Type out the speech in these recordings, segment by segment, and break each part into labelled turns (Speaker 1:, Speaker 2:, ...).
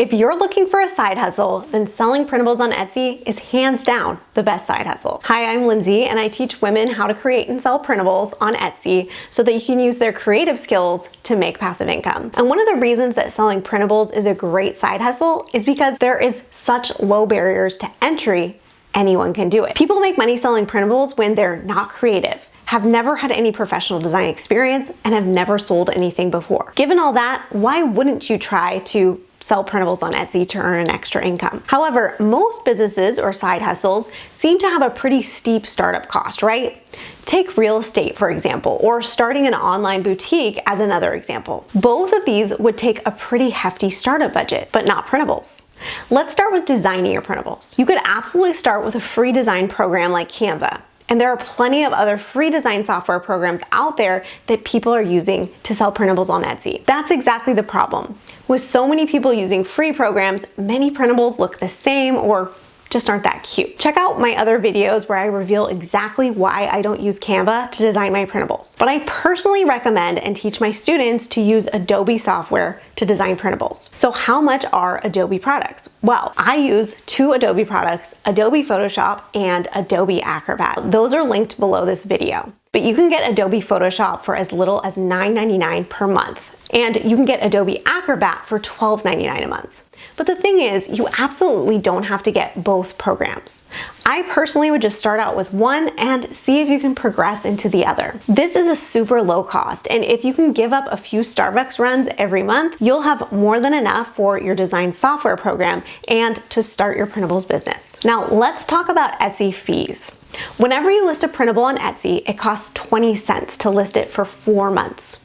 Speaker 1: If you're looking for a side hustle, then selling printables on Etsy is hands down the best side hustle. Hi, I'm Lindsay, and I teach women how to create and sell printables on Etsy so that you can use their creative skills to make passive income. And one of the reasons that selling printables is a great side hustle is because there is such low barriers to entry. Anyone can do it. People make money selling printables when they're not creative, have never had any professional design experience, and have never sold anything before. Given all that, why wouldn't you try to sell printables on Etsy to earn an extra income? However, most businesses or side hustles seem to have a pretty steep startup cost, right? Take real estate, for example, or starting an online boutique as another example. Both of these would take a pretty hefty startup budget, but not printables. Let's start with designing your printables. You could absolutely start with a free design program like Canva. And there are plenty of other free design software programs out there that people are using to sell printables on Etsy. That's exactly the problem. With so many people using free programs, many printables look the same or just aren't that cute. Check out my other videos where I reveal exactly why I don't use Canva to design my printables. But I personally recommend and teach my students to use Adobe software to design printables. So how much are Adobe products? Well, I use two Adobe products, Adobe Photoshop and Adobe Acrobat. Those are linked below this video. But you can get Adobe Photoshop for as little as $9.99 per month. And you can get Adobe Acrobat for $12.99 a month. But the thing is, you absolutely don't have to get both programs. I personally would just start out with one and see if you can progress into the other. This is a super low cost, and if you can give up a few Starbucks runs every month, you'll have more than enough for your design software program and to start your printables business. Now, let's talk about Etsy fees. Whenever you list a printable on Etsy, it costs 20 cents to list it for 4 months.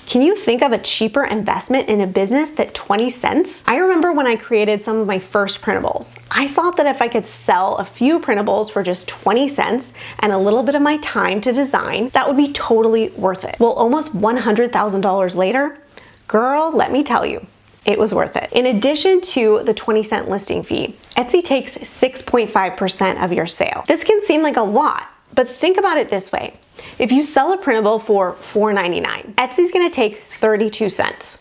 Speaker 1: Can you think of a cheaper investment in a business than 20 cents? I remember when I created some of my first printables, I thought that if I could sell a few printables for just 20 cents and a little bit of my time to design, that would be totally worth it. Well, almost $100,000 later, girl, let me tell you, it was worth it. In addition to the 20-cent listing fee, Etsy takes 6.5% of your sale. This can seem like a lot, but think about it this way. If you sell a printable for $4.99, Etsy's gonna take 32 cents.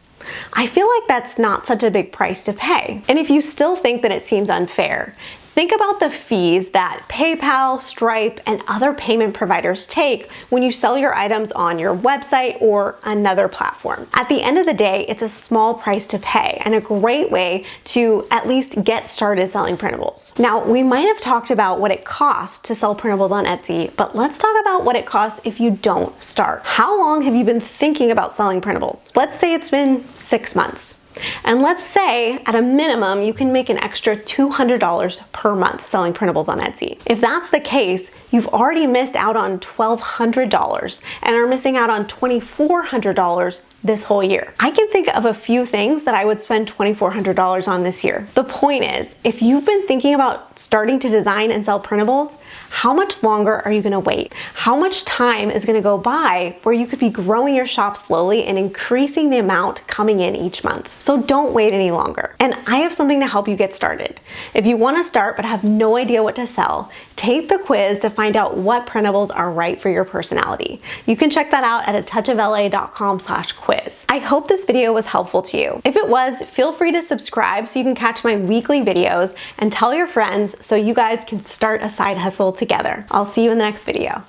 Speaker 1: I feel like that's not such a big price to pay. And if you still think that it seems unfair, think about the fees that PayPal, Stripe, and other payment providers take when you sell your items on your website or another platform. At the end of the day, it's a small price to pay and a great way to at least get started selling printables. Now, we might have talked about what it costs to sell printables on Etsy, but let's talk about what it costs if you don't start. How long have you been thinking about selling printables? Let's say it's been 6 months. And let's say at a minimum, you can make an extra $200 per month selling printables on Etsy. If that's the case, you've already missed out on $1,200 and are missing out on $2,400 this whole year. I can think of a few things that I would spend $2,400 on this year. The point is, if you've been thinking about starting to design and sell printables, how much longer are you gonna wait? How much time is gonna go by where you could be growing your shop slowly and increasing the amount coming in each month? So don't wait any longer. And I have something to help you get started. If you wanna start but have no idea what to sell, take the quiz to find out what printables are right for your personality. You can check that out at atouchofla.com/quiz. I hope this video was helpful to you. If it was, feel free to subscribe so you can catch my weekly videos and tell your friends so you guys can start a side hustle together. I'll see you in the next video.